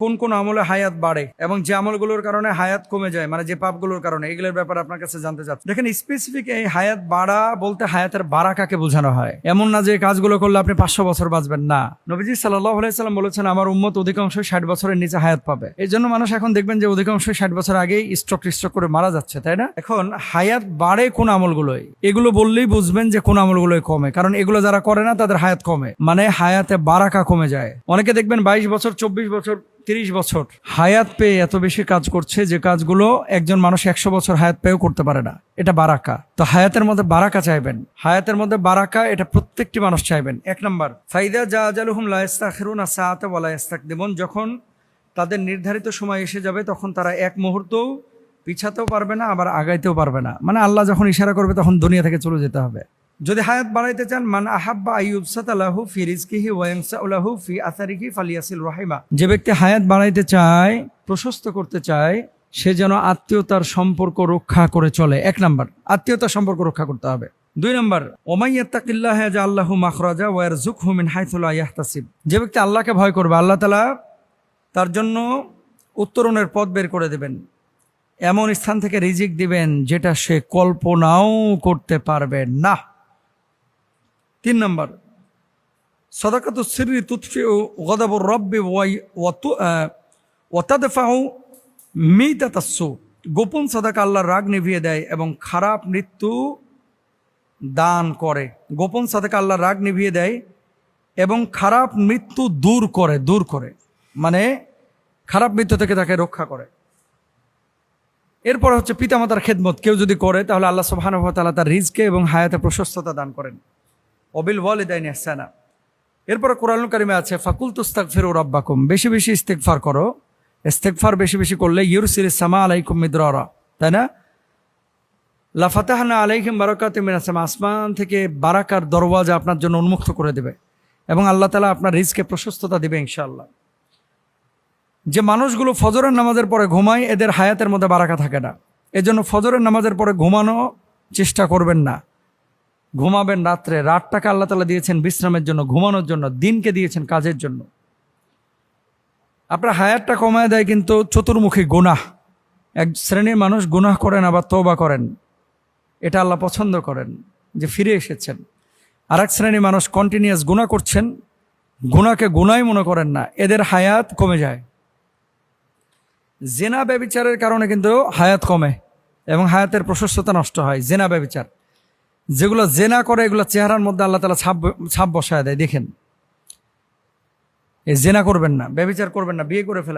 কোন কোন আমলে হায়াত বাড়ে এবং যে আমলগুলোর কারণে হায়াত কমে যায়, মানে যে পাপগুলোর কারণে, এগুলোর ব্যাপারে আপনার কাছে জানতে চাচ্ছি। দেখেন, স্পেসিফিক এই হায়াত বাড়া বলতে হায়াতের বারাকাকে বোঝানো হয়। এমন না যে কাজগুলো করলে আপনি 500 বছর বাঁচবেন, না। নবীজি সাল্লাল্লাহু আলাইহি সাল্লাম বলেছেন, আমার উম্মত অধিকাংশ 60 বছরের নিচে হায়াত পাবে। এই জন্য মানুষ এখন দেখবেন যে অধিকাংশ 60 বছর আগেই স্ট্রোক করে মারা যাচ্ছে, তাই না? এখন হায়াত বাড়ে কোন আমলগুলোই, এগুলো বললেই বুঝবেন যে কোন আমলগুলোই কমে, কারণ এগুলো যারা করে না তাদের হায়াত কমে, মানে হায়াতে বারাকা কমে যায়। অনেকে দেখবেন 22 বছর, 24 বছর, 30 বছর হায়াত পেয়ে এত বেশি কাজ করছে যে কাজগুলো একজন মানুষ 100 বছর হায়াত পেয়েও করতে পারে না। এটা বারাকা। তো হায়াতের মধ্যে বারাকা চাইবেন, হায়াতের মধ্যে বারাকা, এটা প্রত্যেকটি মানুষ চাইবেন। 1 নম্বর, ফাইদা জা আজালুহুম লা ইস্তাখিরুনা সাআতা ওয়া লা ইস্তাকদিমুন, যখন তাদের নির্ধারিত সময় এসে যাবে তখন তারা এক মুহূর্তও পিছাতেও পারবে না, আবার আগাইতেও পারবে না। মানে আল্লাহ যখন ইশারা করবে তখন দুনিয়া থেকে চলে যেতে হবে। যদি হায়াত বাড়াইতে চান, মান আহাব্বা আইয়ুবসাতা লাহু ফি রিজকিহি ওয়া ইয়ানসাউ লাহু ফি আসারিহি ফালিয়াসিল রাহিমা, যে ব্যক্তি হায়াত বাড়াইতে চায়, প্রশস্ত করতে চায়, সে যেন আত্মীয়তার সম্পর্ক রক্ষা করে চলে। 1 নম্বর, আত্মীয়তার সম্পর্ক রক্ষা করতে হবে। 2 নম্বর, ওমাই ইয়াত্তাকিল্লাহা ইয়াজআল লাহু মাখরাজা ওয়া ইয়ারযুকহু মিন হাইথু লা ইয়াহতাসিব, যে ব্যক্তি আল্লাহকে ভয় করবে, আল্লাহ তাআলা তার জন্য উত্তরণের পথ বের করে দেবেন, এমন স্থান থেকে রিজিক দিবেন যেটা সে কল্পনাও করতে পারবে না। 3 নম্বর, সাদাকাতুস সিররি তুতফিউ গাদাবুর রাব্বি ওয়া তাদফাউ মিতাতাস সু, গোপন সাদাকা আল্লাহর রাগ নিভিয়ে দেয় এবং খারাপ মৃত্যু দান করে। গোপন সাদাকা আল্লাহর রাগ নিভিয়ে দেয় এবং খারাপ মৃত্যু দূর করে, মানে খারাপ মৃত্যু থেকে তাকে রক্ষা করে। এরপর হচ্ছে পিতামাতার খেদমত কেউ যদি করে তাহলে আল্লাহ সুবহানাহু ওয়া তাআলা তার রিজকে এবং হায়াতে প্রশস্ততা দান করেন। ওয়াবিল ওয়ালিদাইনি ইহসানা। এরপর কোরআনুল কারিমে আছে, ফাকুলতু আস্তাগফিরু রাব্বাকুম, বেশি বেশি ইস্তেগফার করো। ইস্তেগফার বেশি বেশি করলে ইউরসিলিস সামা আলাইকুম মিদরারা, তাই না? লা ফাতাহনা আলাইহিম বারাকাতিম মিনাস সামা, আসমান থেকে বারাকার দরওয়াজা আপনার জন্য উন্মুক্ত করে দেবে এবং আল্লাহ তাআলা আপনার রিজকে প্রশস্ততা দিবে ইনশাআল্লাহ। যে মানুষগুলো ফজরের নামাজের পরে ঘুমায়, এদের হায়াতের মধ্যে বারাকা থাকে না। এজন্য ফজরের নামাজের পরে ঘুমানো চেষ্টা করবেন না। ঘুমাবেন রাত্রে। রাতটাকে আল্লাহ তাআলা দিয়েছেন বিশ্রামের জন্য, ঘুমানোর জন্য, দিনকে দিয়েছেন কাজের জন্য। আপনার হায়াতটা কমায় দেয় কিন্তু চতুর্মুখী গুনাহ। এক শ্রেণীর মানুষ গুনাহ করেন আবার তওবা করেন, এটা আল্লাহ পছন্দ করেন যে ফিরে এসেছেন। আর এক শ্রেণীর মানুষ কন্টিনিউয়াস গুনাহ করছেন, গুনাহকে গুনাহই মনে করেন না, এদের হায়াত কমে যায়। জেনা ব্যভিচারের কারণে কিন্তু হায়াত কমে এবং হায়াতের প্রশস্ততা নষ্ট হয়। জেনা ব্যভিচার, যেগুলো জেনা করে এগুলো চেহারার মধ্যে আল্লাহ তাআলা ছাপ বসায় দেয়। দেখেন, এই জেনা করবেন না, ব্যভিচার করবেন না, বিয়ে করে ফেলেন।